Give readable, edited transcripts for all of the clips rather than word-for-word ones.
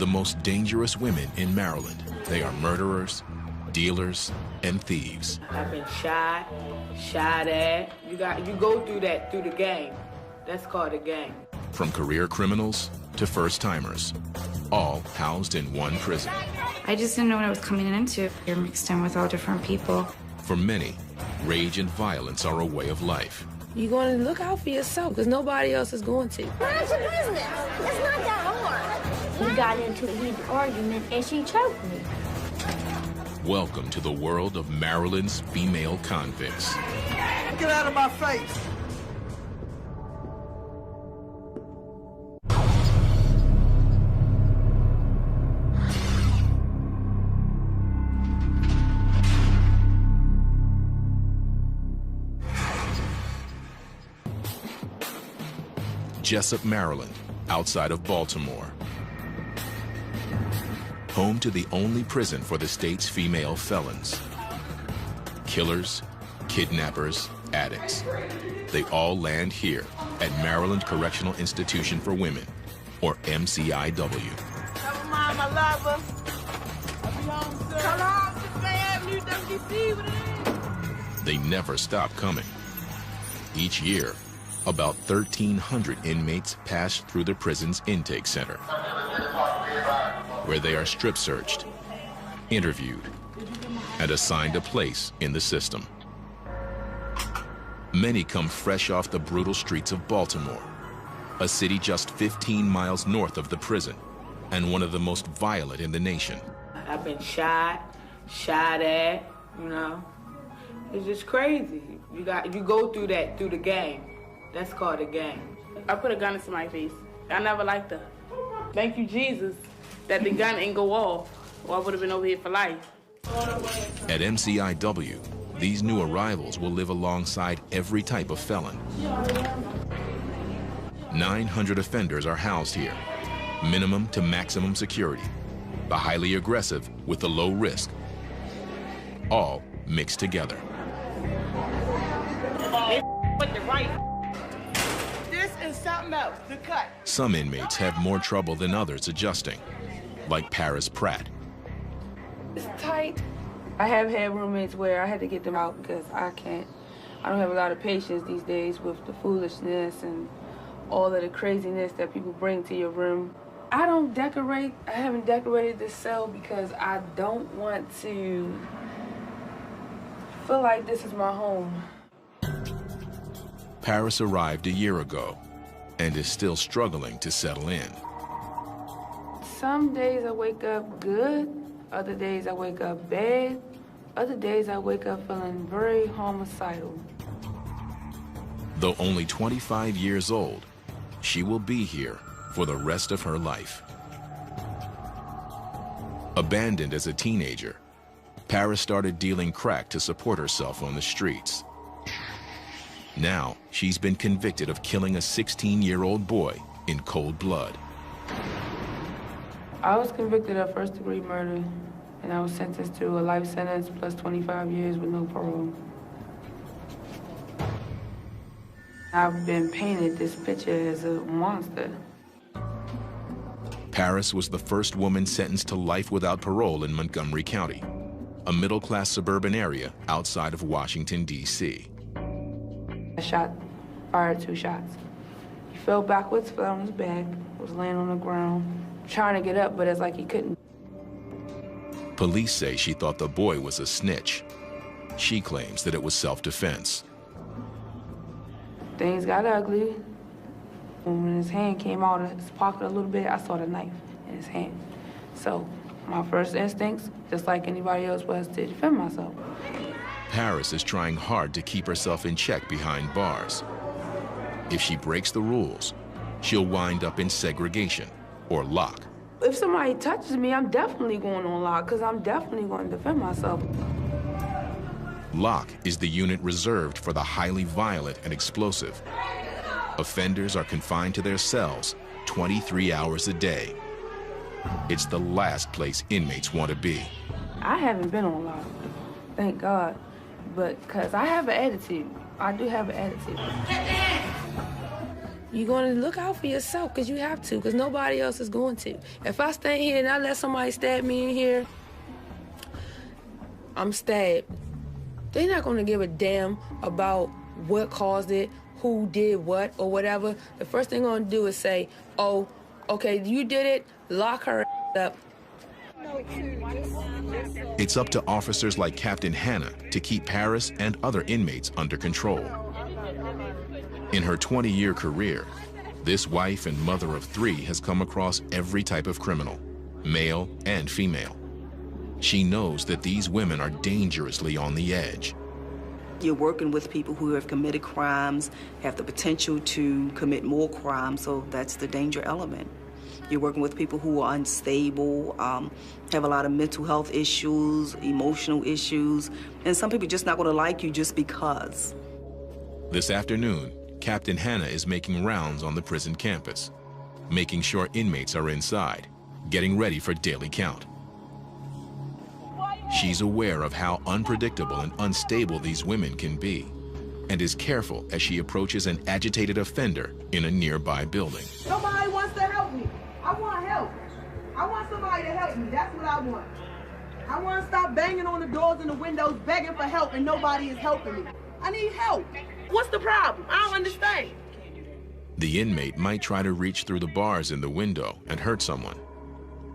the most dangerous women in Maryland. They are murderers, dealers, and thieves. I've been shot at. You go through that through the game. That's called a game. From career criminals to first-timers, all housed in one prison. I just didn't know what I was coming into. You're mixed in with all different people. For many, rage and violence are a way of life. You're going to look out for yourself because nobody else is going to. Mind your business. It's not that hard. We got into a heated argument and she choked me. Welcome to the world of Maryland's female convicts. Get out of my face. Jessup, Maryland, outside of Baltimore. Home to the only prison for the state's female felons. Killers, kidnappers, addicts. They all land here at Maryland Correctional Institution for Women, or MCIW. Never mind, my lover. I'll be home soon. Come on, Fifth Avenue, WC, what it is? They never stop coming. Each year, about 1,300 inmates pass through the prison's intake center, where they are strip searched, interviewed, and assigned a place in the system. Many come fresh off the brutal streets of Baltimore, a city just 15 miles north of the prison, and one of the most violent in the nation. I've been shot at, you know. It's just crazy. You go through that through the game. That's called a game. I put a gun into my face. I never liked her. Thank you, Jesus, that the gun ain't go off, or I would have been over here for life. At MCIW, these new arrivals will live alongside every type of felon. 900 offenders are housed here, minimum to maximum security, the highly aggressive with the low risk, all mixed together. With the right. This is something else, the cut. Some inmates have more trouble than others adjusting, like Paris Pratt. It's tight. I have had roommates where I had to get them out because I don't have a lot of patience these days with the foolishness and all of the craziness that people bring to your room. I don't decorate. I haven't decorated this cell because I don't want to feel like this is my home. Paris arrived a year ago and is still struggling to settle in. Some days I wake up good, other days I wake up bad, other days I wake up feeling very homicidal. Though only 25 years old, she will be here for the rest of her life. Abandoned as a teenager, Paris started dealing crack to support herself on the streets. Now, she's been convicted of killing a 16-year-old boy in cold blood. I was convicted of first-degree murder, and I was sentenced to a life sentence plus 25 years with no parole. I've been painted this picture as a monster. Paris was the first woman sentenced to life without parole in Montgomery County, a middle-class suburban area outside of Washington, D.C. I fired 2 shots. He fell backwards, fell on his back, was laying on the ground, trying to get up, but it's like he couldn't. Police say she thought the boy was a snitch. She claims that it was self-defense. Things got ugly. When his hand came out of his pocket a little bit, I saw the knife in his hand. So my first instincts, just like anybody else, was to defend myself. Paris is trying hard to keep herself in check behind bars. If she breaks the rules, she'll wind up in segregation or lock. If somebody touches me, I'm definitely going on lock, because I'm definitely going to defend myself. Lock is the unit reserved for the highly violent and explosive. Offenders are confined to their cells 23 hours a day. It's the last place inmates want to be. I haven't been on lock, thank God, but because I have an attitude. I do have an attitude. You're going to look out for yourself because you have to, because nobody else is going to. If I stay here and I let somebody stab me in here, I'm stabbed. They're not going to give a damn about what caused it, who did what, or whatever. The first thing they're going to do is say, oh, okay, you did it, lock her up. It's up to officers like Captain Hannah to keep Paris and other inmates under control. In her 20-year career, this wife and mother of 3 has come across every type of criminal, male and female. She knows that these women are dangerously on the edge. You're working with people who have committed crimes, have the potential to commit more crimes, so that's the danger element. You're working with people who are unstable, have a lot of mental health issues, emotional issues, and some people are just not going to like you just because. This afternoon, Captain Hannah is making rounds on the prison campus, making sure inmates are inside, getting ready for daily count. She's aware of how unpredictable and unstable these women can be, and is careful as she approaches an agitated offender in a nearby building. Somebody wants to help me. I want help. I want somebody to help me. That's what I want. I want to stop banging on the doors and the windows, begging for help, and nobody is helping me. I need help. What's the problem? I don't understand. The inmate might try to reach through the bars in the window and hurt someone.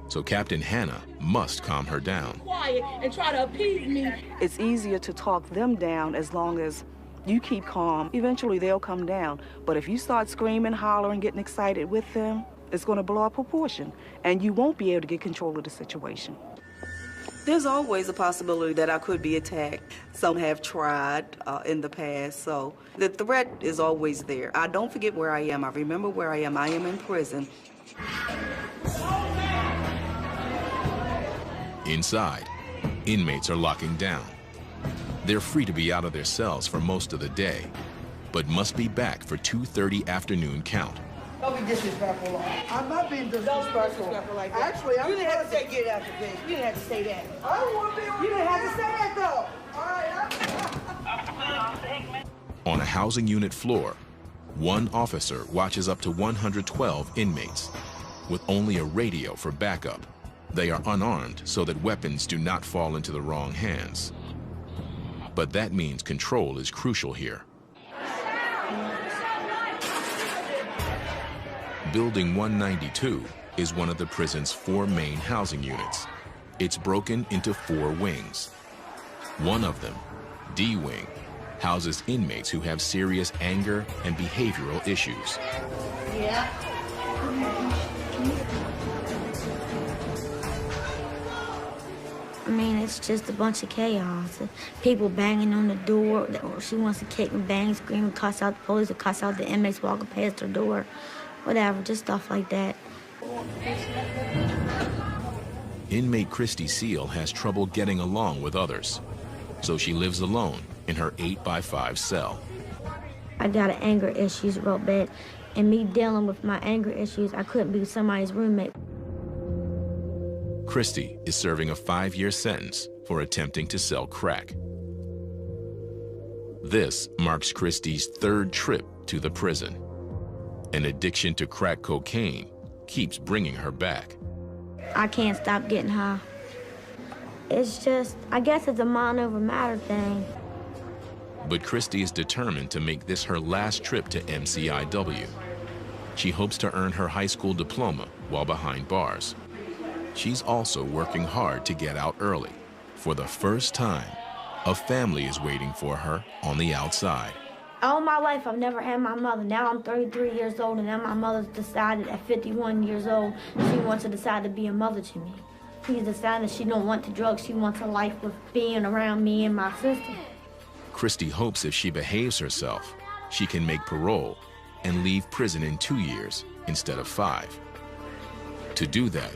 So Captain Hannah must calm her down. Quiet and try to appease me. It's easier to talk them down as long as you keep calm. Eventually they'll come down. But if you start screaming, hollering, getting excited with them, it's going to blow up proportion, and you won't be able to get control of the situation. There's always a possibility that I could be attacked. Some have tried in the past, so the threat is always there. I don't forget where I am. I remember where I am. I am in prison. Inside, inmates are locking down. They're free to be out of their cells for most of the day, but must be back for 2:30 afternoon count. Don't be disrespectful. I'm not being disrespectful. Like that. Actually, you didn't have to say get out the face. You didn't have to say that. I don't want to be on. You didn't have to say that though. All right. On a housing unit floor, one officer watches up to 112 inmates with only a radio for backup. They are unarmed so that weapons do not fall into the wrong hands. But that means control is crucial here. Building 192 is one of the prison's 4 main housing units. It's broken into 4 wings. One of them, D Wing, houses inmates who have serious anger and behavioral issues. Yeah. I mean, it's just a bunch of chaos. People banging on the door. She wants to kick and bang, scream, and cuss out the police, or cuss out the inmates walking past her door. Whatever, just stuff like that. Inmate Christy Seal has trouble getting along with others, so she lives alone in her 8x5 cell. I got anger issues real bad, and me dealing with my anger issues, I couldn't be somebody's roommate. Christy is serving a 5-year sentence for attempting to sell crack. This marks Christy's 3rd trip to the prison. An addiction to crack cocaine keeps bringing her back. I can't stop getting high. It's just, I guess it's a mind over matter thing. But Christy is determined to make this her last trip to MCIW. She hopes to earn her high school diploma while behind bars. She's also working hard to get out early. For the first time, a family is waiting for her on the outside. All my life, I've never had my mother. Now I'm 33 years old, and now my mother's decided at 51 years old, she wants to decide to be a mother to me. She's decided she don't want the drugs. She wants a life with being around me and my sister. Christy hopes if she behaves herself, she can make parole and leave prison in 2 years instead of 5. To do that,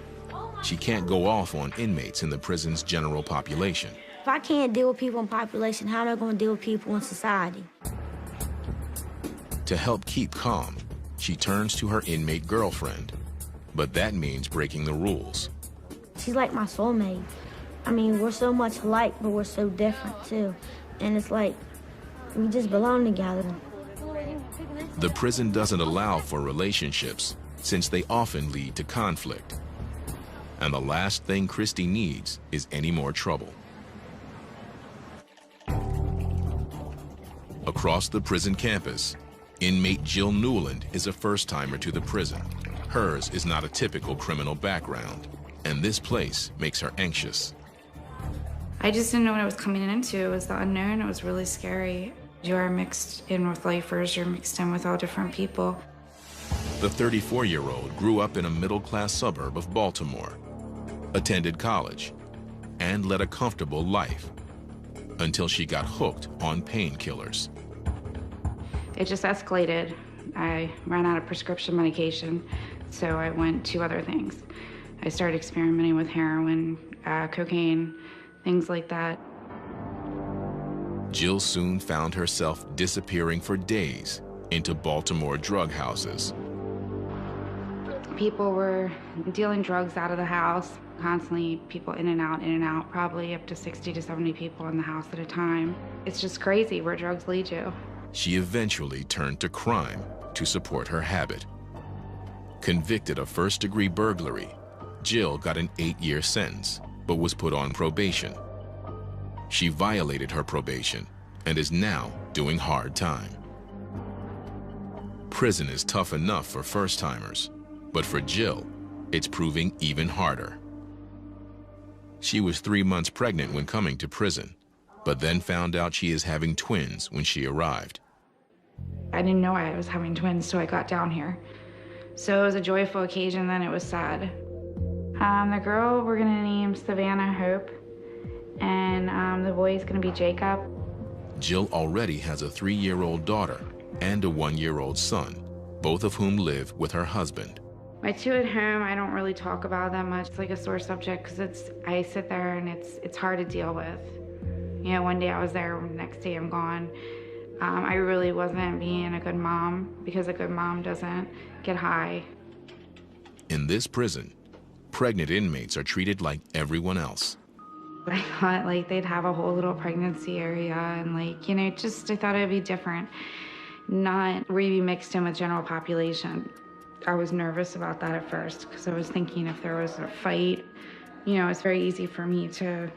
she can't go off on inmates in the prison's general population. If I can't deal with people in population, how am I going to deal with people in society? To help keep calm, she turns to her inmate girlfriend. But that means breaking the rules. She's like my soulmate. I mean, we're so much alike, but we're so different, too. And it's like, we just belong together. The prison doesn't allow for relationships since they often lead to conflict. And the last thing Christy needs is any more trouble. Across the prison campus, inmate Jill Newland is a first-timer to the prison. Hers is not a typical criminal background, and this place makes her anxious. I just didn't know what I was coming into. It was the unknown. It was really scary. You are mixed in with lifers. You're mixed in with all different people. The 34-year-old grew up in a middle-class suburb of Baltimore, attended college, and led a comfortable life until she got hooked on painkillers. It just escalated. I ran out of prescription medication, so I went to other things. I started experimenting with heroin, cocaine, things like that. Jill soon found herself disappearing for days into Baltimore drug houses. People were dealing drugs out of the house, constantly people in and out, probably up to 60 to 70 people in the house at a time. It's just crazy where drugs lead you. She eventually turned to crime to support her habit. Convicted of first-degree burglary, Jill got an 8-year sentence, but was put on probation. She violated her probation and is now doing hard time. Prison is tough enough for first-timers, but for Jill, it's proving even harder. She was 3 months pregnant when coming to prison, but then found out she is having twins when she arrived. I didn't know I was having twins till I got down here. So it was a joyful occasion, then it was sad. The girl we're gonna name Savannah Hope, and the boy is gonna be Jacob. Jill already has a 3-year-old daughter and a 1-year-old son, both of whom live with her husband. My two at home, I don't really talk about that much. It's like a sore subject because I sit there and it's hard to deal with. You know, one day I was there, next day I'm gone. I really wasn't being a good mom because a good mom doesn't get high. In this prison, pregnant inmates are treated like everyone else. I thought like they'd have a whole little pregnancy area and like, you know, just I thought it'd be different. Not really mixed in with general population. I was nervous about that at first because I was thinking if there was a fight, you know, it's very easy for me to,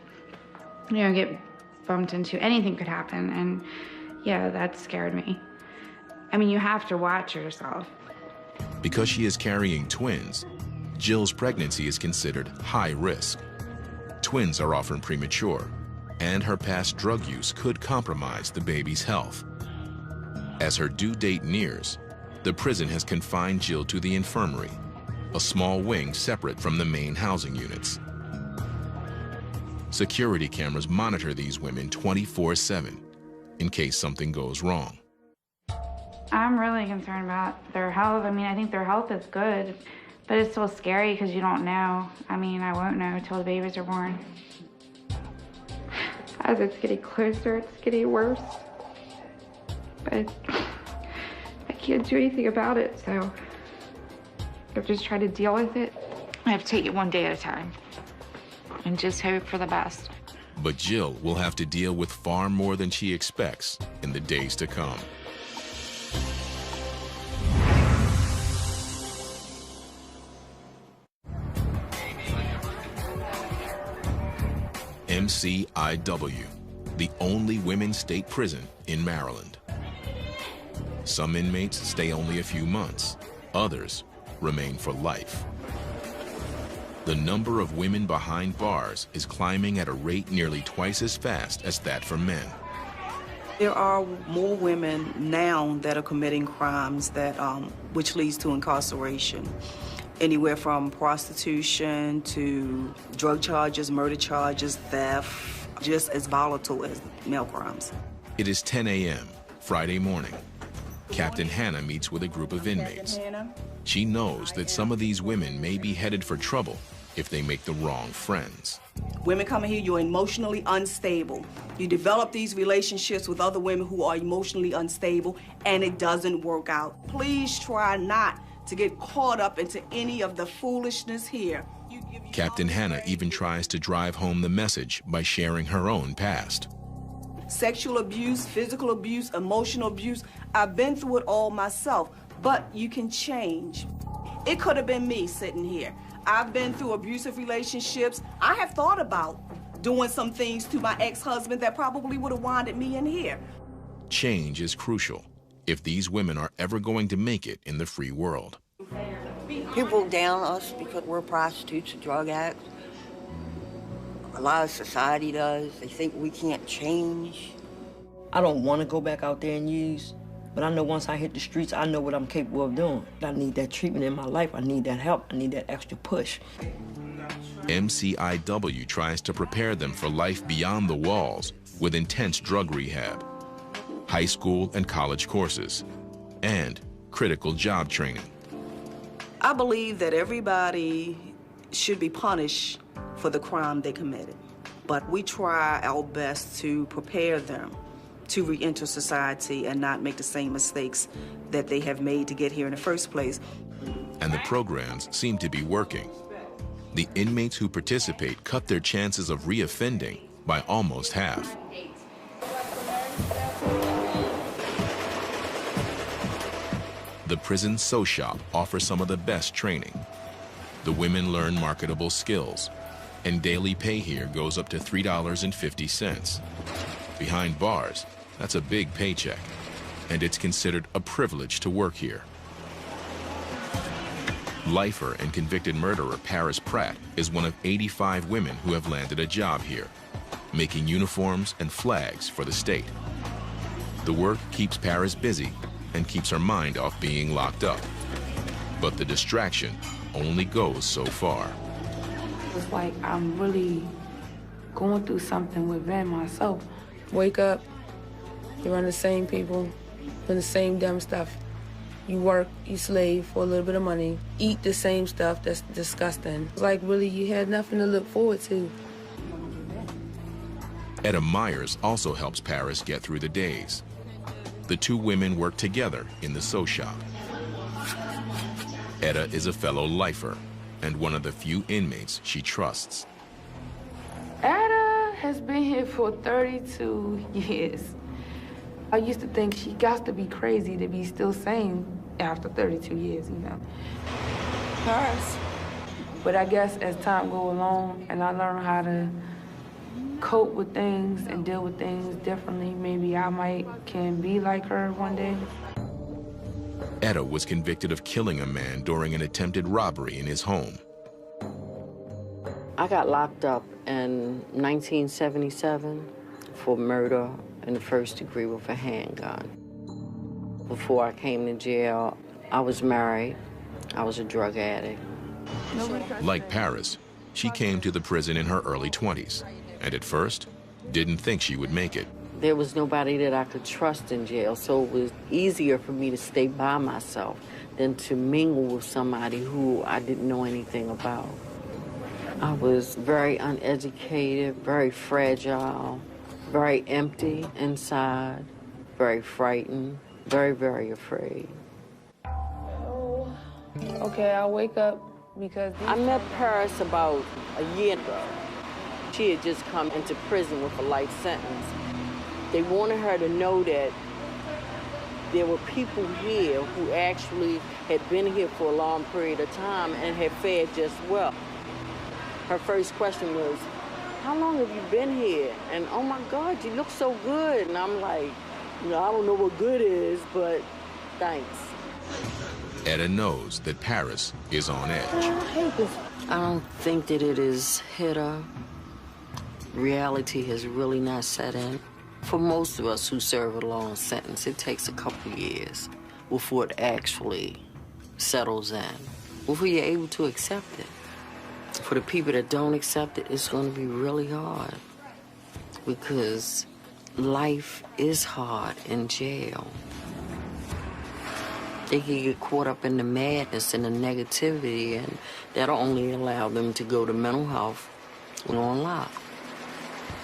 you know, get bumped into. Anything could happen, and yeah, that scared me. I mean, you have to watch yourself. Because she is carrying twins, Jill's pregnancy is considered high risk. Twins are often premature, and her past drug use could compromise the baby's health. As her due date nears, the prison has confined Jill to the infirmary, a small wing separate from the main housing units. Security cameras monitor these women 24/7 in case something goes wrong. I'm really concerned about their health. I mean, I think their health is good, but it's still scary because you don't know. I mean, I won't know until the babies are born. As it's getting closer, it's getting worse. But I can't do anything about it, so I've just tried to deal with it. I have to take it one day at a time and just hope for the best. But Jill will have to deal with far more than she expects in the days to come. MCIW, the only women's state prison in Maryland. Some inmates stay only a few months, others remain for life. The number of women behind bars is climbing at a rate nearly twice as fast as that for men. There are more women now that are committing crimes that, which leads to incarceration. Anywhere from prostitution to drug charges, murder charges, theft, just as volatile as male crimes. It is 10 a.m. Friday morning. Captain Hannah meets with a group of inmates. She knows that some of these women may be headed for trouble if they make the wrong friends. Women come in here, you're emotionally unstable. You develop these relationships with other women who are emotionally unstable, and it doesn't work out. Please try not to get caught up into any of the foolishness here. Captain Hannah even tries to drive home the message by sharing her own past. Sexual abuse, physical abuse, emotional abuse. I've been through it all myself, but you can change. It could have been me sitting here. I've been through abusive relationships. I have thought about doing some things to my ex-husband that probably would have winded me in here. Change is crucial if these women are ever going to make it in the free world. People down us because we're prostitutes and drug addicts. A lot of society does. They think we can't change. I don't want to go back out there and use, but I know once I hit the streets, I know what I'm capable of doing. I need that treatment in my life. I need that help. I need that extra push. MCIW tries to prepare them for life beyond the walls with intense drug rehab, high school and college courses, and critical job training. I believe that everybody should be punished for the crime they committed, but we try our best to prepare them to re-enter society and not make the same mistakes that they have made to get here in the first place. And the programs seem to be working. The inmates who participate cut their chances of reoffending by almost half. The prison sew shop offers some of the best training. The women learn marketable skills, and daily pay here goes up to $3.50. Behind bars, that's a big paycheck, and it's considered a privilege to work here. Lifer and convicted murderer Paris Pratt is one of 85 women who have landed a job here, making uniforms and flags for the state. The work keeps Paris busy and keeps her mind off being locked up. But the distraction only goes so far. It's like I'm really going through something within myself. Wake up, you're around the same people, doing the same dumb stuff. You work, you slave for a little bit of money, eat the same stuff that's disgusting. It's like really you had nothing to look forward to. Etta Myers also helps Paris get through the days. The two women work together in the sew shop. Etta is a fellow lifer and one of the few inmates she trusts. Etta has been here for 32 years. I used to think she got to be crazy to be still sane after 32 years, you know. Paris. But I guess as time goes along and I learn how to cope with things and deal with things differently, maybe I can be like her one day. Etta was convicted of killing a man during an attempted robbery in his home. I got locked up in 1977 for murder in the first degree with a handgun. Before I came to jail, I was married. I was a drug addict. Like Paris, she came to the prison in her early 20s, and at first, didn't think she would make it. There was nobody that I could trust in jail, so it was easier for me to stay by myself than to mingle with somebody who I didn't know anything about. I was very uneducated, very fragile, very empty inside, very frightened, very, very afraid. Okay, I wake up because... I met Paris about a year ago. She had just come into prison with a life sentence. They wanted her to know that there were people here who actually had been here for a long period of time and had fared just well. Her first question was, how long have you been here? And oh my God, you look so good. And I'm like, you know, I don't know what good is, but thanks. Etta knows that Paris is on edge. I don't think that it has hit her. Reality has really not set in. For most of us who serve a long sentence, it takes a couple years before it actually settles in, before you're able to accept it. For the people that don't accept it, it's going to be really hard because life is hard in jail. They can get caught up in the madness and the negativity, and that'll only allow them to go to mental health and on lock.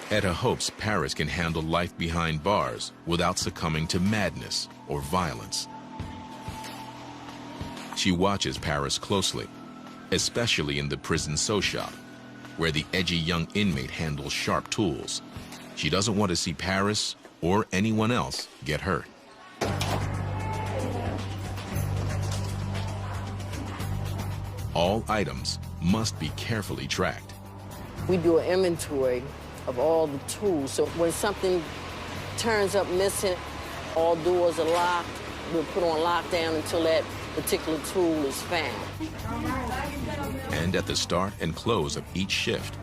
Etta hopes Paris can handle life behind bars without succumbing to madness or violence. She watches Paris closely, especially in the prison sew shop, where the edgy young inmate handles sharp tools She doesn't want to see Paris or anyone else get hurt. All items must be carefully tracked. We do an inventory of all the tools, so when something turns up missing, all doors are locked, we'll put on lockdown until that particular tool is found. And at the start and close of each shift,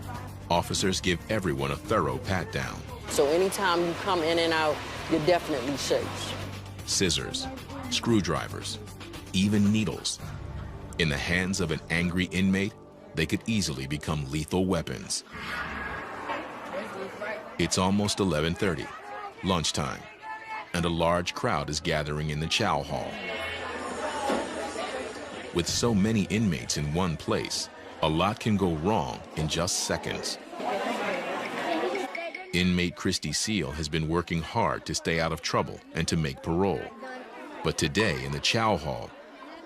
officers give everyone a thorough pat-down. So anytime you come in and out, you're definitely safe. Scissors, screwdrivers, even needles. In the hands of an angry inmate, they could easily become lethal weapons. It's almost 11:30, lunchtime, and a large crowd is gathering in the chow hall. With so many inmates in one place, a lot can go wrong in just seconds. Inmate Christy Seal has been working hard to stay out of trouble and to make parole. But today in the chow hall,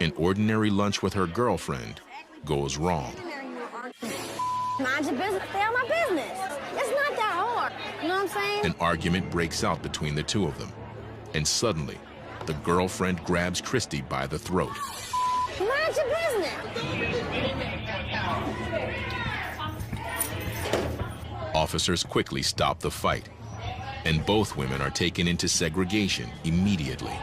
an ordinary lunch with her girlfriend goes wrong. Mind your business, stay out my business. It's not that hard, you know what I'm saying? An argument breaks out between the two of them, and suddenly, the girlfriend grabs Christy by the throat. Mind your business. Officers quickly stop the fight, and both women are taken into segregation immediately.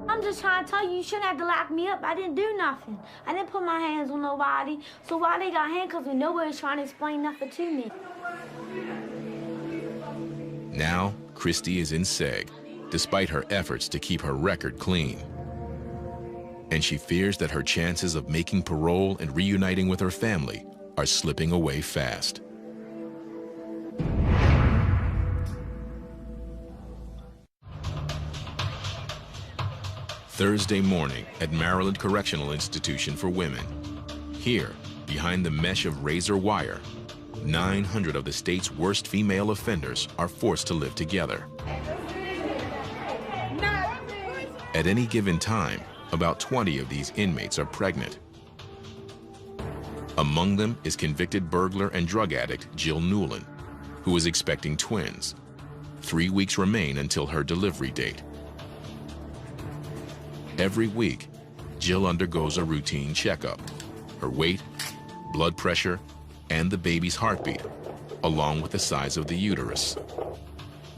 I'm just trying to tell you, you shouldn't have to lock me up. I didn't do nothing. I didn't put my hands on nobody. So why they got handcuffs when nobody's trying to explain nothing to me? Now, Christy is in seg, despite her efforts to keep her record clean. And she fears that her chances of making parole and reuniting with her family are slipping away fast. Thursday morning at Maryland Correctional Institution for Women. Here, behind the mesh of razor wire, 900 of the state's worst female offenders are forced to live together. At any given time, about 20 of these inmates are pregnant. Among them is convicted burglar and drug addict Jill Newland, who is expecting twins. 3 weeks remain until her delivery date. Every week, Jill undergoes a routine checkup: her weight, blood pressure, and the baby's heartbeat, along with the size of the uterus.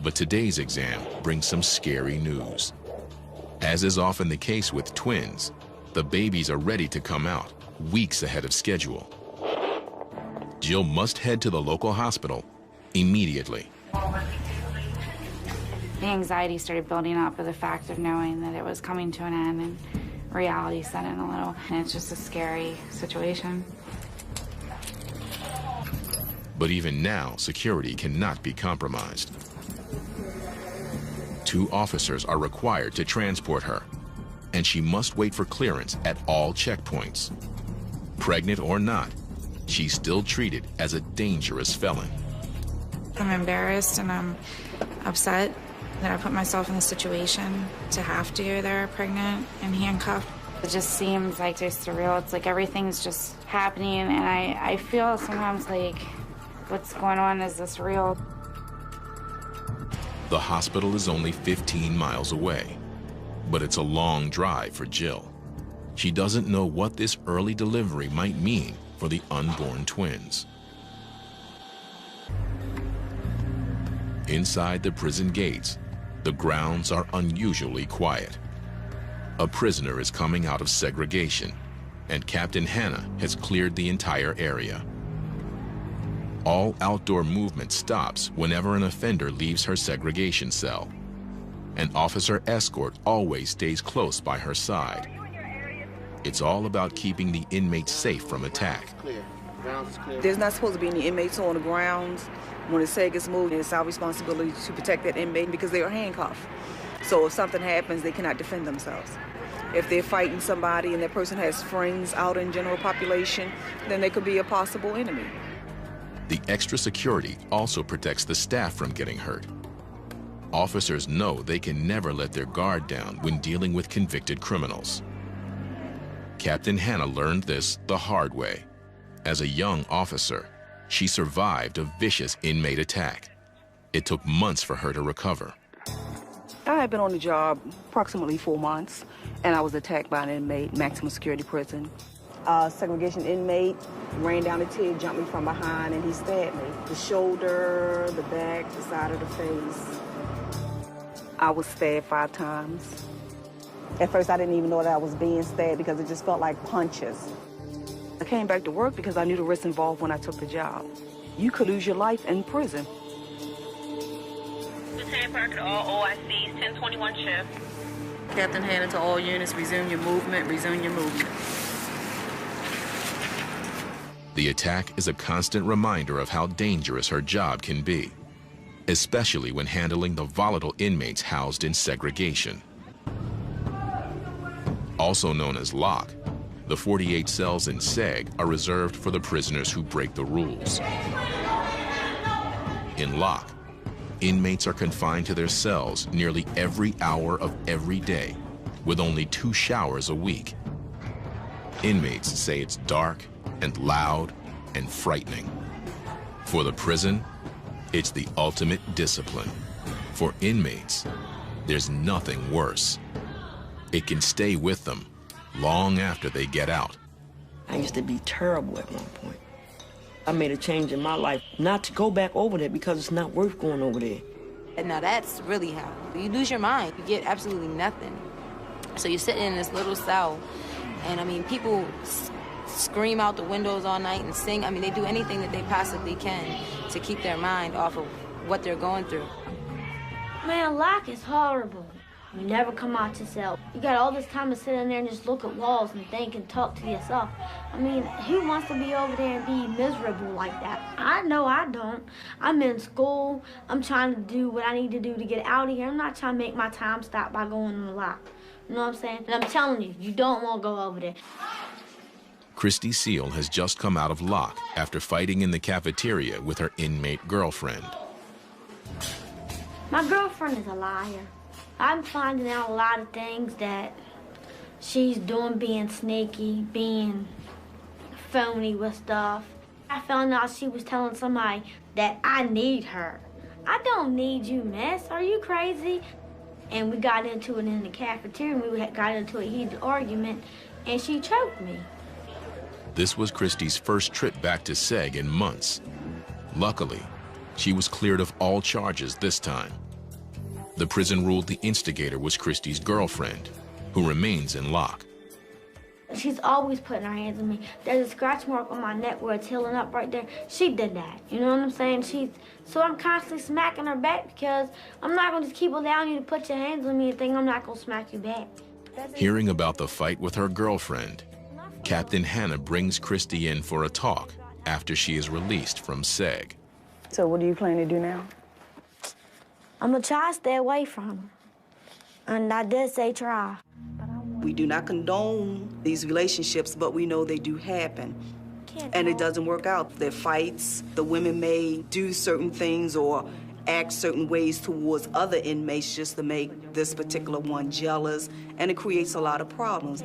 But today's exam brings some scary news. As is often the case with twins, the babies are ready to come out weeks ahead of schedule. Jill must head to the local hospital immediately. The anxiety started building up with the fact of knowing that it was coming to an end, and reality set in a little. And it's just a scary situation. But even now, security cannot be compromised. 2 officers are required to transport her, and she must wait for clearance at all checkpoints. Pregnant or not, she's still treated as a dangerous felon. I'm embarrassed and I'm upset that I put myself in the situation to have to go there pregnant and handcuffed. It just seems like they're surreal. It's like everything's just happening, and I feel sometimes like, what's going on? Is this real? The hospital is only 15 miles away, but it's a long drive for Jill. She doesn't know what this early delivery might mean for the unborn twins. Inside the prison gates, the grounds are unusually quiet. A prisoner is coming out of segregation, and Captain Hannah has cleared the entire area. All outdoor movement stops whenever an offender leaves her segregation cell. An officer escort always stays close by her side. It's all about keeping the inmates safe from attack. There's not supposed to be any inmates on the grounds. When the seg gets moved, it's our responsibility to protect that inmate because they are handcuffed. So if something happens, they cannot defend themselves. If they're fighting somebody and that person has friends out in general population, then they could be a possible enemy. The extra security also protects the staff from getting hurt. Officers know they can never let their guard down when dealing with convicted criminals. Captain Hannah learned this the hard way, As a young officer, she survived a vicious inmate attack. It took months for her to recover. I had been on the job approximately 4 months, and I was attacked by an inmate, maximum security prison. Segregation inmate ran down the table, jumped me from behind, and he stabbed me. The shoulder, the back, the side of the face. I was stabbed 5 times. At first, I didn't even know that I was being stabbed because it just felt like punches. I came back to work because I knew the risks involved when I took the job. You could lose your life in prison. Lieutenant Parker to all OICs, 1021 shift. Captain Hanna to all units, resume your movement, resume your movement. The attack is a constant reminder of how dangerous her job can be, especially when handling the volatile inmates housed in segregation. Also known as lock, the 48 cells in SEG are reserved for the prisoners who break the rules. In lock, inmates are confined to their cells nearly every hour of every day, with only 2 showers a week. Inmates say it's dark and loud and frightening. For the prison, it's the ultimate discipline. For inmates, there's nothing worse. It can stay with them long after they get out. I used to be terrible at one point. I made a change in my life not to go back over there because it's not worth going over there. And now that's really how you lose your mind. You get absolutely nothing. So you're sitting in this little cell, and I mean, people scream out the windows all night and sing. I mean, they do anything that they possibly can to keep their mind off of what they're going through. Man, lock is horrible. You never come out your cell. You got all this time to sit in there and just look at walls and think and talk to yourself. I mean, who wants to be over there and be miserable like that? I know I don't. I'm in school. I'm trying to do what I need to do to get out of here. I'm not trying to make my time stop by going on the lock. You know what I'm saying? And I'm telling you, you don't want to go over there. Christy Seal has just come out of lock after fighting in the cafeteria with her inmate girlfriend. My girlfriend is a liar. I'm finding out a lot of things that she's doing, being sneaky, being phony with stuff. I found out she was telling somebody that I need her. I don't need you, miss. Are you crazy? And we got into it in the cafeteria, and we got into a heated argument, and she choked me. This was Christy's first trip back to SEG in months. Luckily, she was cleared of all charges this time. The prison ruled the instigator was Christy's girlfriend, who remains in lock. She's always putting her hands on me. There's a scratch mark on my neck where it's healing up right there. She did that, you know what I'm saying? So I'm constantly smacking her back because I'm not going to just keep allowing you to put your hands on me and think I'm not going to smack you back. Hearing about the fight with her girlfriend, Captain Hanna brings Christy in for a talk after she is released from SEG. So what do you plan to do now? I'm going to try to stay away from her. And I did say try. We do not condone these relationships, but we know they do happen. And it doesn't work out. There are fights. The women may do certain things or act certain ways towards other inmates just to make this particular one jealous, and it creates a lot of problems.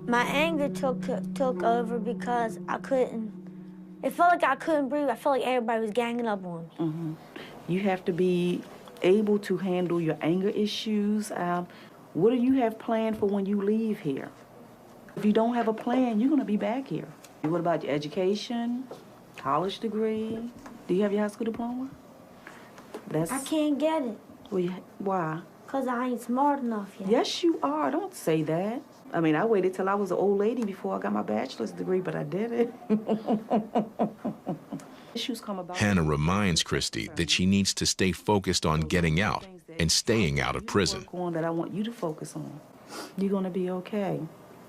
My anger took over because I couldn't. It felt like I couldn't breathe. I felt like everybody was ganging up on me. Mm-hmm. You have to be able to handle your anger issues. What do you have planned for when you leave here? If you don't have a plan, you're going to be back here. What about your education, college degree? Do you have your high school diploma? I can't get it. Well, why? Because I ain't smart enough yet. Yes, you are. Don't say that. I mean, I waited till I was an old lady before I got my bachelor's degree, but I did it. Issues come about. Hanna reminds Christy that she needs to stay focused on getting out and staying out of prison. That I want you to focus on. You're going to be okay.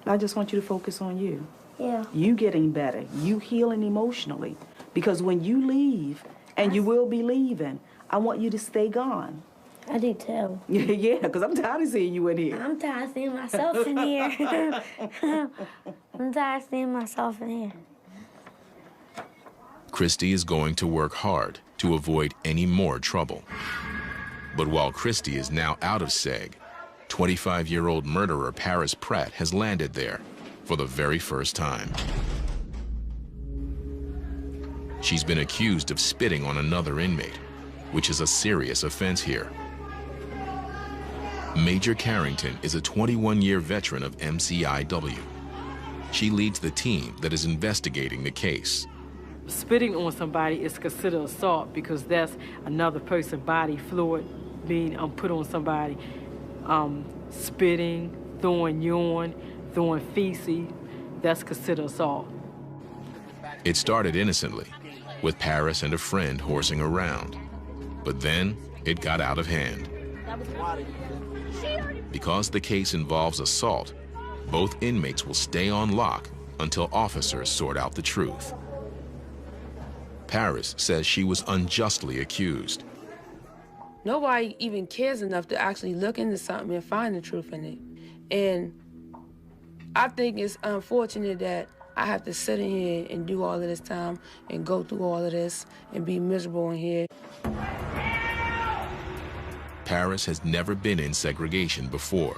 I just want you to focus on you. Yeah. You getting better. You healing emotionally. Because when you leave, and you will be leaving, I want you to stay gone. I do too. Yeah, because I'm tired of seeing you in here. I'm tired of seeing myself in here. I'm tired of seeing myself in here. Christy is going to work hard to avoid any more trouble. But while Christy is now out of SEG, 25-year-old murderer Paris Pratt has landed there for the very first time. She's been accused of spitting on another inmate, which is a serious offense here. Major Carrington is a 21-year veteran of MCIW. She leads the team that is investigating the case. Spitting on somebody is considered assault because that's another person's body fluid being put on somebody. Spitting, throwing urine, throwing feces, that's considered assault. It started innocently, with Paris and a friend horsing around. But then it got out of hand. Because the case involves assault, both inmates will stay on lock until officers sort out the truth. Paris says she was unjustly accused. Nobody even cares enough to actually look into something and find the truth in it. And I think it's unfortunate that I have to sit in here and do all of this time and go through all of this and be miserable in here. Paris has never been in segregation before,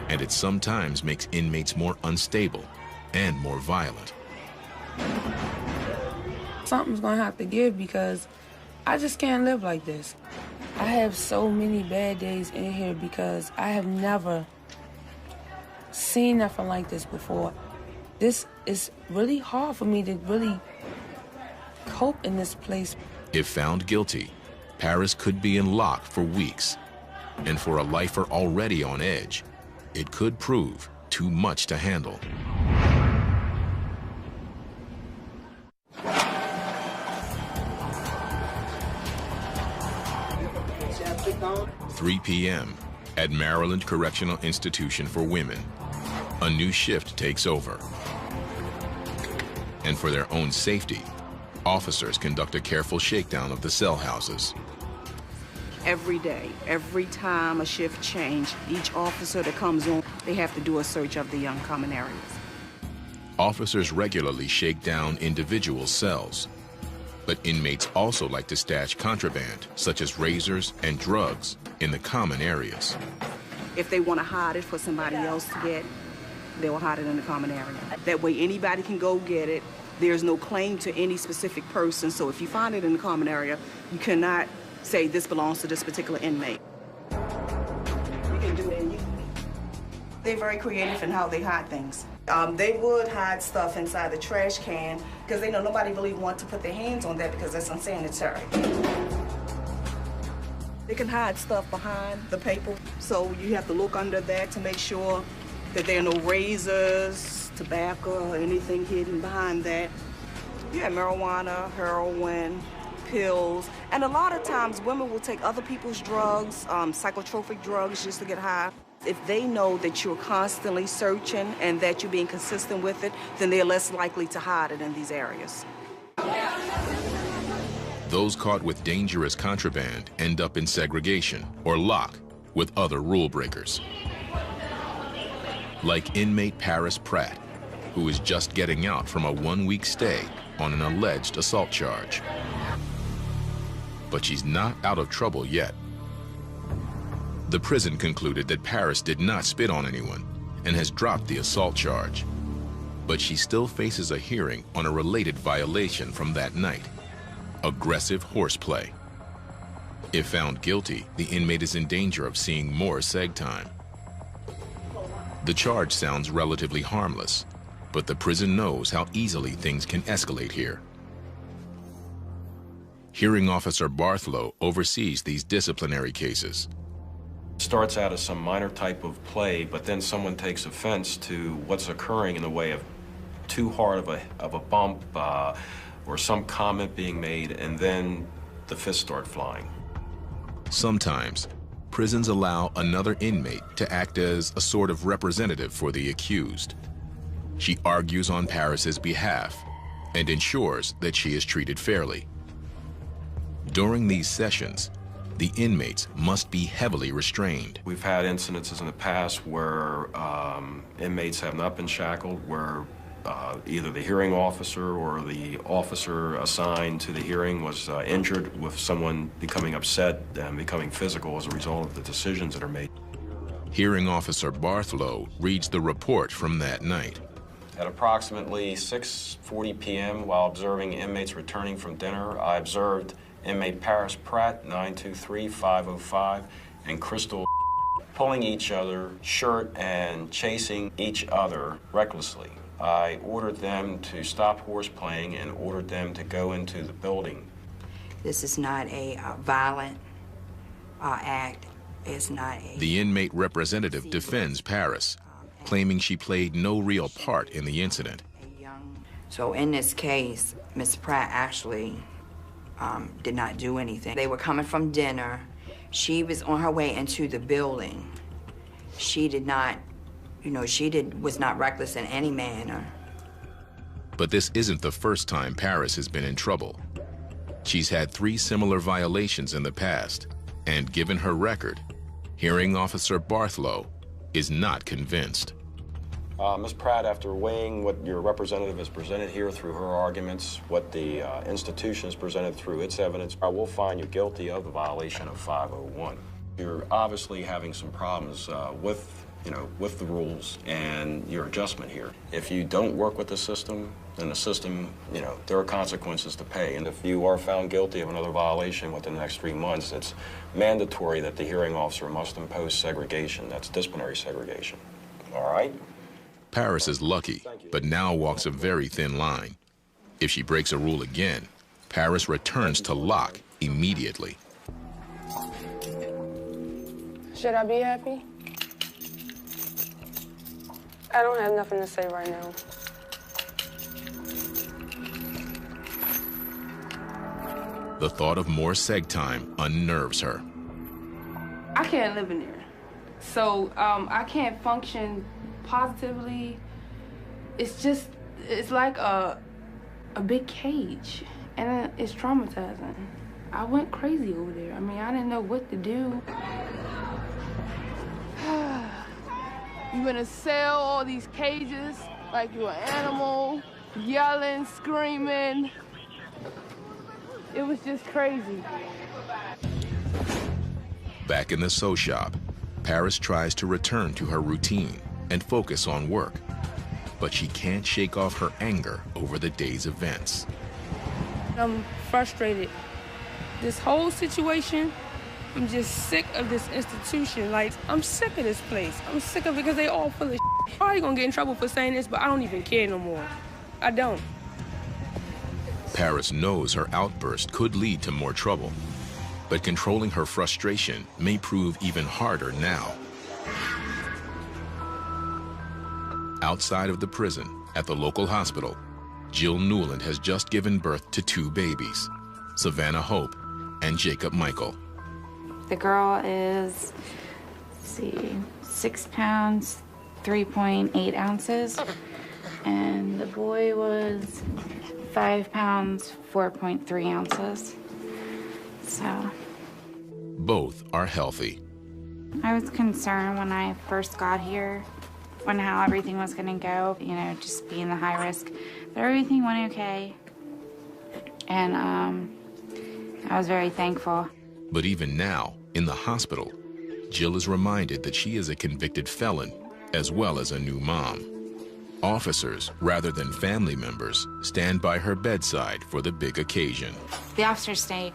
and it sometimes makes inmates more unstable and more violent. Something's gonna have to give because I just can't live like this. I have so many bad days in here because I have never seen nothing like this before. This is really hard for me to really cope in this place. If found guilty, Paris could be in lock for weeks. And for a lifer already on edge, it could prove too much to handle. 3 p.m. at Maryland Correctional Institution for Women. A new shift takes over. And for their own safety, officers conduct a careful shakedown of the cell houses. Every day, every time a shift change, each officer that comes on, they have to do a search of the common areas. Officers regularly shake down individual cells, but inmates also like to stash contraband, such as razors and drugs, in the common areas. If they want to hide it for somebody else to get, they will hide it in the common area. That way anybody can go get it. There's no claim to any specific person, so if you find it in the common area, you cannot say this belongs to this particular inmate. You can do it. They're very creative in how they hide things. They would hide stuff inside the trash can because they know nobody really wants to put their hands on that because that's unsanitary. They can hide stuff behind the paper, so you have to look under that to make sure that there are no razors, tobacco, or anything hidden behind that. Yeah, marijuana, heroin, pills, and a lot of times women will take other people's drugs, psychotropic drugs, just to get high. If they know that you're constantly searching and that you're being consistent with it, then they're less likely to hide it in these areas. Those caught with dangerous contraband end up in segregation or lock with other rule breakers. Like inmate Paris Pratt, who is just getting out from a 1-week stay on an alleged assault charge. But she's not out of trouble yet. The prison concluded that Paris did not spit on anyone and has dropped the assault charge. But she still faces a hearing on a related violation from that night: aggressive horseplay. If found guilty, the inmate is in danger of seeing more seg time. The charge sounds relatively harmless, but the prison knows how easily things can escalate here. Hearing Officer Barthlow oversees these disciplinary cases. It starts out as some minor type of play, but then someone takes offense to what's occurring in the way of too hard of a bump or some comment being made, and then the fists start flying. Sometimes, prisons allow another inmate to act as a sort of representative for the accused. She argues on Paris's behalf and ensures that she is treated fairly. During these sessions, the inmates must be heavily restrained. We've had incidences in the past where inmates have not been shackled, where either the hearing officer or the officer assigned to the hearing was injured, with someone becoming upset and becoming physical as a result of the decisions that are made. Hearing Officer Barthlow reads the report from that night. At approximately 6:40 p.m., while observing inmates returning from dinner, I observed inmate Paris Pratt, 923-505, and Crystal pulling each other's shirt and chasing each other recklessly. I ordered them to stop horseplaying and ordered them to go into the building. This is not a violent act. It's not a... The inmate representative defends Paris, claiming she played no real part in the incident. So in this case, Ms. Pratt actually did not do anything. They were coming from dinner. She was on her way into the building. She did not, was not reckless in any manner. But this isn't the first time Paris has been in trouble. She's had 3 similar violations in the past, and given her record, Hearing Officer Barthlow is not convinced. Ms. Pratt, after weighing what your representative has presented here through her arguments, what the institution has presented through its evidence, I will find you guilty of the violation of 501. You're obviously having some problems with the rules and your adjustment here. If you don't work with the system, then the system, there are consequences to pay. And if you are found guilty of another violation within the next 3 months, it's mandatory that the hearing officer must impose segregation. That's disciplinary segregation. All right? Paris is lucky, but now walks a very thin line. If she breaks a rule again, Paris returns to lock immediately. Should I be happy? I don't have nothing to say right now. The thought of more seg time unnerves her. I can't live in there. So I can't function positively. It's like a big cage, and it's traumatizing. I went crazy over there. I mean, I didn't know what to do. You're in a cell, all these cages, like you're an animal, yelling, screaming. It was just crazy. Back in the sew shop, Paris tries to return to her routine and focus on work, but she can't shake off her anger over the day's events. I'm frustrated. This whole situation, I'm just sick of this institution. Like, I'm sick of this place. I'm sick of it because they all full of shit. I'm probably gonna get in trouble for saying this, but I don't even care no more. I don't. Paris knows her outburst could lead to more trouble, but controlling her frustration may prove even harder now. Outside of the prison, at the local hospital, Jill Newland has just given birth to 2 babies, Savannah Hope and Jacob Michael. The girl is, 6 pounds, 3.8 ounces, and the boy was 5 pounds, 4.3 ounces. So. Both are healthy. I was concerned when I first got here, on how everything was gonna go, just being the high risk. But everything went okay. And I was very thankful. But even now, in the hospital, Jill is reminded that she is a convicted felon, as well as a new mom. Officers, rather than family members, stand by her bedside for the big occasion. The officers stay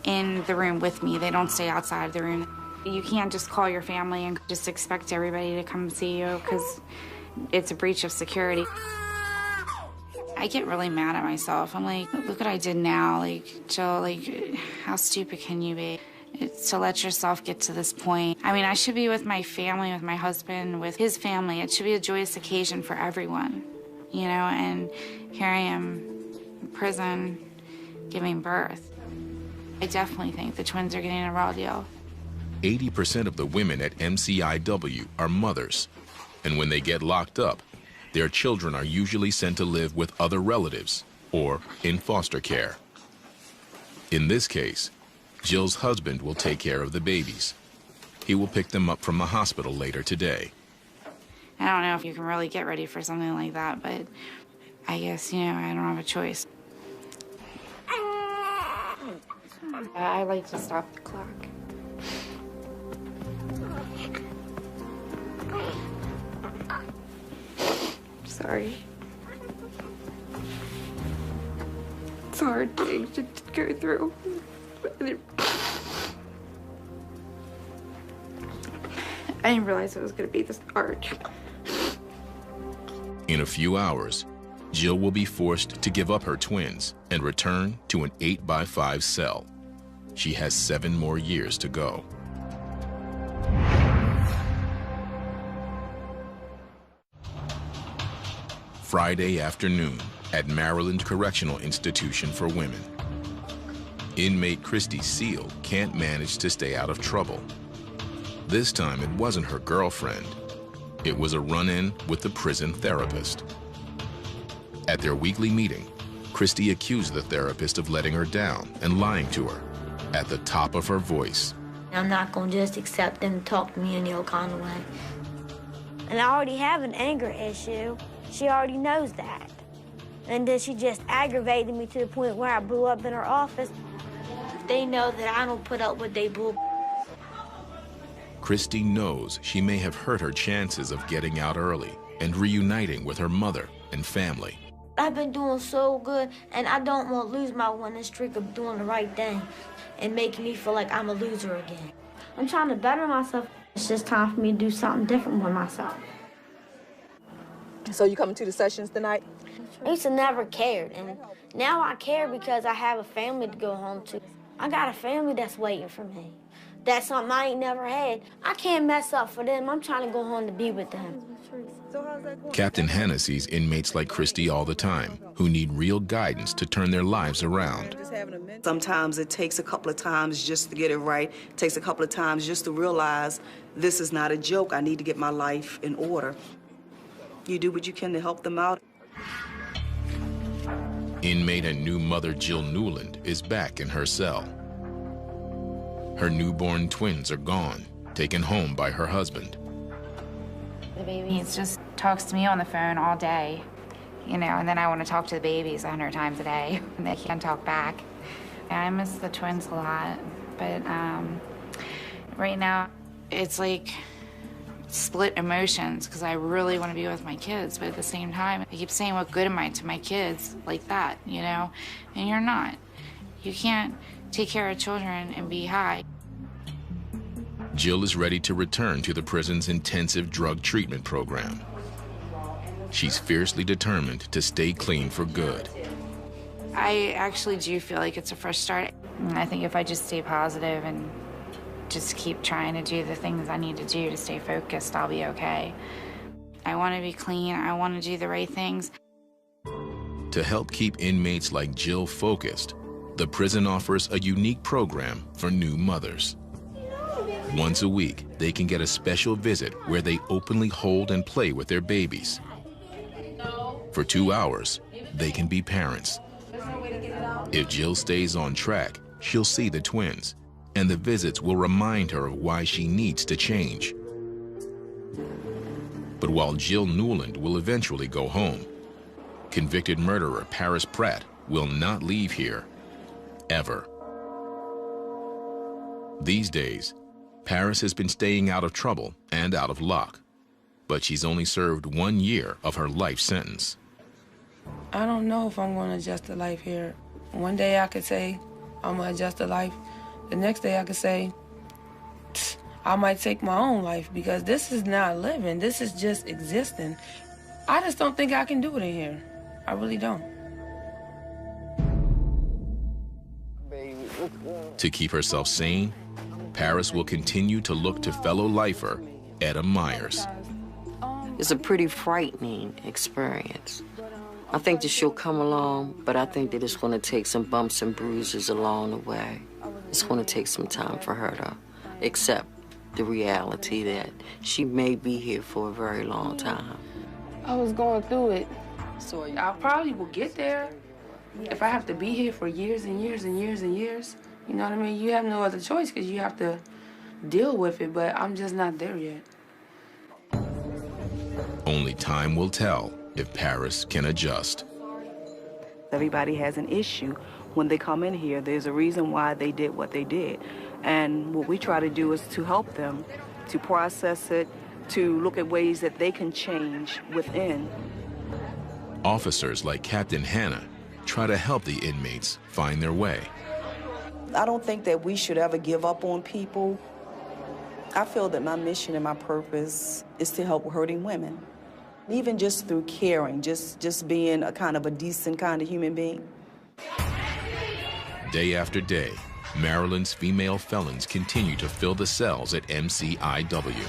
in the room with me. They don't stay outside the room. You can't just call your family and just expect everybody to come see you because it's a breach of security. I get really mad at myself. I'm like, look what I did now. Like, Jill, how stupid can you be? To let yourself get to this point. I mean, I should be with my family, with my husband, with his family. It should be a joyous occasion for everyone, and here I am in prison giving birth. I definitely think the twins are getting a raw deal. 80% of the women at MCIW are mothers, and when they get locked up, their children are usually sent to live with other relatives or in foster care. In this case, Jill's husband will take care of the babies. He will pick them up from the hospital later today. I don't know if you can really get ready for something like that, but I guess, I don't have a choice. I like to stop the clock. Sorry. It's a hard thing to go through. I didn't realize it was going to be this hard. In a few hours, Jill will be forced to give up her twins and return to an 8x5 cell. She has 7 more years to go. Friday afternoon at Maryland Correctional Institution for Women. Inmate Christy Seal can't manage to stay out of trouble. This time it wasn't her girlfriend. It was a run-in with the prison therapist. At their weekly meeting, Christy accused the therapist of letting her down and lying to her at the top of her voice. I'm not going to just accept them to talk to me any old kind of way. And I already have an anger issue. She already knows that. And then she just aggravated me to the point where I blew up in her office. They know that I don't put up with they bull. Christy knows she may have hurt her chances of getting out early and reuniting with her mother and family. I've been doing so good, and I don't want to lose my winning streak of doing the right thing and making me feel like I'm a loser again. I'm trying to better myself. It's just time for me to do something different with myself. So you coming to the sessions tonight? I used to never cared, and now I care because I have a family to go home to. I got a family that's waiting for me. That's something I ain't never had. I can't mess up for them. I'm trying to go home to be with them. Captain Hannah sees inmates like Christy all the time who need real guidance to turn their lives around. Sometimes it takes a couple of times just to get it right. It takes a couple of times just to realize this is not a joke. I need to get my life in order. You do what you can to help them out. Inmate and new mother Jill Newland is back in her cell. Her newborn twins are gone, taken home by her husband. The baby just talks to me on the phone all day, you know, and then I want to talk to the babies 100 times a day, and they can't talk back. I miss the twins a lot, but right now it's like split emotions because I really want to be with my kids, but at the same time, I keep saying, what good am I to my kids like that, you know? And you're not. You can't take care of children and be high. Jill is ready to return to the prison's intensive drug treatment program. She's fiercely determined to stay clean for good. I actually do feel like it's a fresh start. I think if I just stay positive and just keep trying to do the things I need to do to stay focused, I'll be okay. I want to be clean. I want to do the right things. To help keep inmates like Jill focused, the prison offers a unique program for new mothers. Once a week, they can get a special visit where they openly hold and play with their babies. For 2 hours, they can be parents. If Jill stays on track, she'll see the twins, and the visits will remind her of why she needs to change. But while Jill Newland will eventually go home, convicted murderer Paris Pratt will not leave here, ever. These days, Paris has been staying out of trouble and out of luck, but she's only served 1 year of her life sentence. I don't know if I'm going to adjust to life here. One day I could say I'm going to adjust to life. The next day I could say I might take my own life because this is not living. This is just existing. I just don't think I can do it in here. I really don't. To keep herself sane, Paris will continue to look to fellow lifer Etta Myers. It's a pretty frightening experience. I think that she'll come along, but I think that it's going to take some bumps and bruises along the way. It's going to take some time for her to accept the reality that she may be here for a very long time. I was going through it, so I probably will get there. If I have to be here for years and years and years and years, you know what I mean? You have no other choice because you have to deal with it, but I'm just not there yet. Only time will tell if Paris can adjust. Everybody has an issue. When they come in here, there's a reason why they did what they did. And what we try to do is to help them, to process it, to look at ways that they can change within. Officers like Captain Hannah try to help the inmates find their way. I don't think that we should ever give up on people. I feel that my mission and my purpose is to help hurting women. Even just through caring, just being a kind of a decent kind of human being. Day after day, Maryland's female felons continue to fill the cells at MCIW.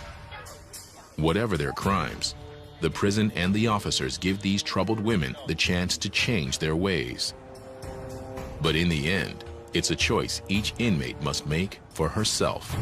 Whatever their crimes, the prison and the officers give these troubled women the chance to change their ways. But in the end, it's a choice each inmate must make for herself.